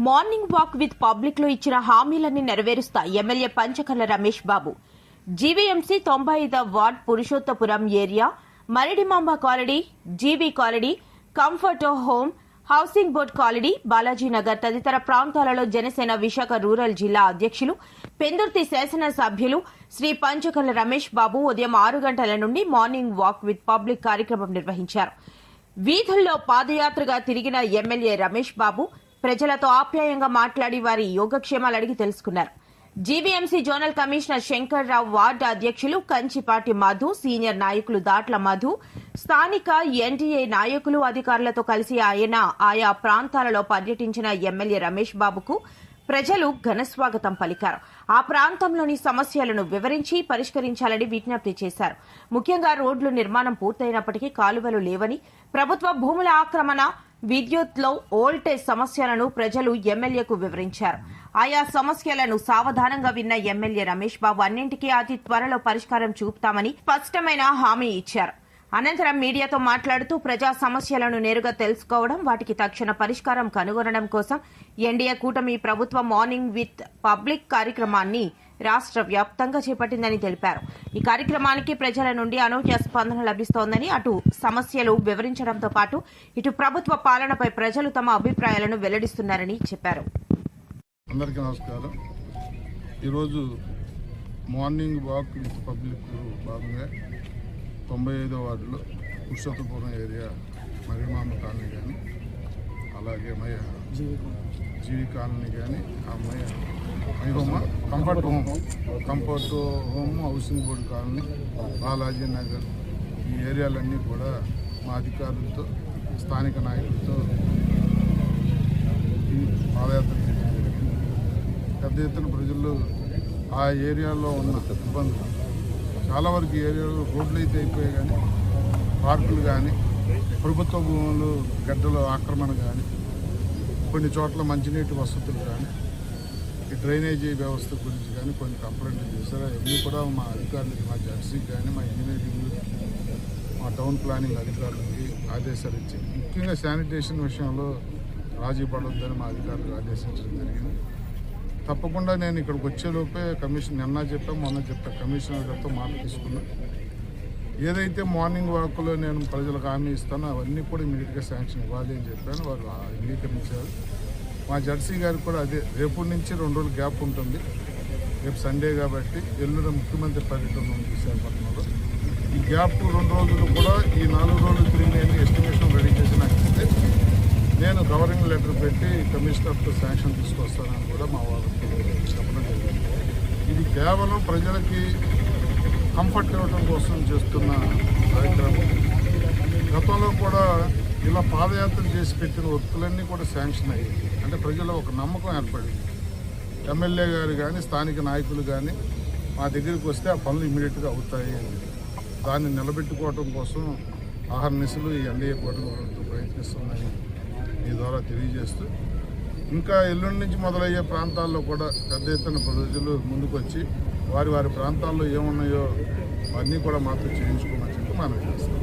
Morning walk with public లో ఇచ్చిన హామీలన్నీ నెరవేరుస్తా ఎమ్మెల్యే పంచకర్ల రమేష్ బాబు. జీవీఎంసీ 95వ ward Purushottapuram area, Maridimamba colony, GV colony, comfort home, housing board colony, Balajinagar తదితర ప్రాంతాలలో జనసేన విశాఖ రూరల్ జిల్లా అధ్యక్షులు, పెందుర్తి శాసనసభ్యులు శ్రీ పంచకర్ల రమేష్ బాబు ఉదయం 6 గంటల నుండి మార్నింగ్ వాక్ విత్ పబ్లిక్ కార్యక్రమం నిర్వహించారు. వీధుల్లో పాదయాత్రగా తిరిగిన ఎమ్మెల్యే రమేష్ బాబు ప్రజలతో ఆప్యాయంగా మాట్లాడి వారి యోగక్షేమాలు అడిగి తెలుసుకున్నారు. GVMC zonal commissioner Shankar Rao, ward అధ్యక్షులు కంచిపాటి మధు, సీనియర్ నాయకులు దాట్ల మధు, స్థానిక ఎన్డీఏ నాయకులు, అధికారులతో కలిసి ఆయన ఆయా ప్రాంతాలలో పర్యటించిన ఎమ్మెల్యే రమేష్ బాబుకు ప్రజలు ఘనస్వాగతం పలికారు. ఆ ప్రాంతంలోని సమస్యలను వివరించి పరిష్కరించాలని విజ్ఞప్తి చేశారు. ముఖ్యంగా రోడ్లు నిర్మాణం పూర్తయినప్పటికీ కాలువలు లేవని, ప్రభుత్వ భూముల ఆక్రమణ, విద్యుత్లో వోల్టేజ్ సమస్యలను ప్రజలు ఎమ్మెల్యేకు వివరించారు. ఆయా సమస్యలను సావధానంగా విన్న ఎమ్మెల్యే రమేష్ బాబు అన్నింటికీ అతి త్వరలో పరిష్కారం చూపుతామని స్పష్టమైన హామీ ఇచ్చారు. అనంతరం మీడియాతో మాట్లాడుతూ ప్రజా సమస్యలను నేరుగా తెలుసుకోవడం, వాటికి తక్షణ పరిష్కారం కనుగొనడం కోసం ఎన్డీఏ కూటమి ప్రభుత్వం మార్నింగ్ విత్ పబ్లిక్ కార్యక్రమాన్ని రాష్ట్ర వ్యాప్తంగా చేపట్టిందని తెలిపారు. ఈ కార్యక్రమానికి ప్రజల నుండి అనూహ్య స్పందన లభిస్తోందని, అటు సమస్యలు వివరించడంతో పాటు ఇటు ప్రభుత్వ పాలనపై ప్రజలు తమ అభిప్రాయాలను వెల్లడిస్తున్నారని చెప్పారు. అందరికీ నమస్కారం. ఈరోజు మార్నింగ్ వాక్ విత్ పబ్లిక్ భాగంగా 95వ వార్డులో పురుషోత్తపురం ఏరియా, మరిమామ కాలనీ కానీ, అలాగే జీవి కాలనీ కానీ, comfort home, housing board colony, Balaji Nagar, ఈ ఏరియాలన్నీ కూడా మా అధికారులతో, స్థానిక నాయకులతో పాదయాత్ర చేయడం జరిగింది. పెద్ద ఎత్తున ప్రజలు ఆ ఏరియాలో ఉన్న ఇబ్బందులు, చాలా వరకు ఏరియాలో రోడ్లు అయితే అయిపోయాయి కానీ పార్కులు కానీ, ప్రభుత్వ భూములు గడ్డలు ఆక్రమణ కానీ, కొన్ని చోట్ల మంచినీటి వసతులు కానీ, ఈ డ్రైనేజీ వ్యవస్థ గురించి కానీ కొన్ని కంప్లైంట్లు చేశారు. ఇవన్నీ కూడా మా అధికారులకి, మా జడ్సీకి కానీ, మా ఇంజనీరింగ్, మా టౌన్ ప్లానింగ్ అధికారులకి ఆదేశాలు ఇచ్చి, ముఖ్యంగా శానిటేషన్ విషయంలో రాజీ పడొద్దని మా అధికారులకు ఆదేశించడం జరిగింది. తప్పకుండా నేను ఇక్కడికి వచ్చేలోపే నిన్న మొన్న చెప్పా, కమిషనర్ గారితో మాట తీసుకున్నా. ఏదైతే మార్నింగ్ వాక్లో నేను ప్రజలకు హామీ ఇస్తానో అవన్నీ కూడా ఇమీడియట్గా శాంక్షన్ ఇవ్వాలి అని చెప్పాను. వాళ్ళు అంగీకరించారు. మా జడ్సీ గారికి కూడా అదే, రేపు నుంచి 2 రోజులు గ్యాప్ ఉంటుంది. రేపు సండే కాబట్టి ఎల్లుండి ముఖ్యమంత్రి పర్యటన ఉంది విశాఖపట్నంలో. ఈ గ్యాప్ 2 రోజులు కూడా ఈ 4 రోజులు తిరిగి ఎస్టిమేషన్ రెడీ చేసి నాకు ఇస్తే నేను కవరింగ్ లెటర్ పెట్టి కమిషనర్తో శాంక్షన్ తీసుకొస్తానని కూడా మా వాళ్ళకి చెప్పడం జరిగింది. ఇది కేవలం ప్రజలకి కంఫర్ట్ ఇవ్వడం కోసం చేస్తున్న కార్యక్రమం. గతంలో కూడా ఇలా పాదయాత్ర చేసి పెట్టిన వర్కులన్నీ కూడా శాంక్షన్ అయ్యాయి. అంటే ప్రజల్లో ఒక నమ్మకం ఏర్పడింది. ఎమ్మెల్యే గారు కానీ, స్థానిక నాయకులు కానీ మా దగ్గరికి వస్తే ఆ పనులు ఇమీడియట్గా అవుతాయి అని, దాన్ని నిలబెట్టుకోవడం కోసం ఆహర్నిశలు ఈ ఎన్డీఏ కూటమితో ప్రయత్నిస్తున్నాయి మీ ద్వారా తెలియజేస్తూ, ఇంకా ఎల్లుండి నుంచి మొదలయ్యే ప్రాంతాల్లో కూడా పెద్ద ఎత్తున ప్రజలు ముందుకు వచ్చి వారి ప్రాంతాల్లో ఏమున్నాయో అన్నీ కూడా మాతో చేయించుకోమని చెప్పి మనం చేస్తాం.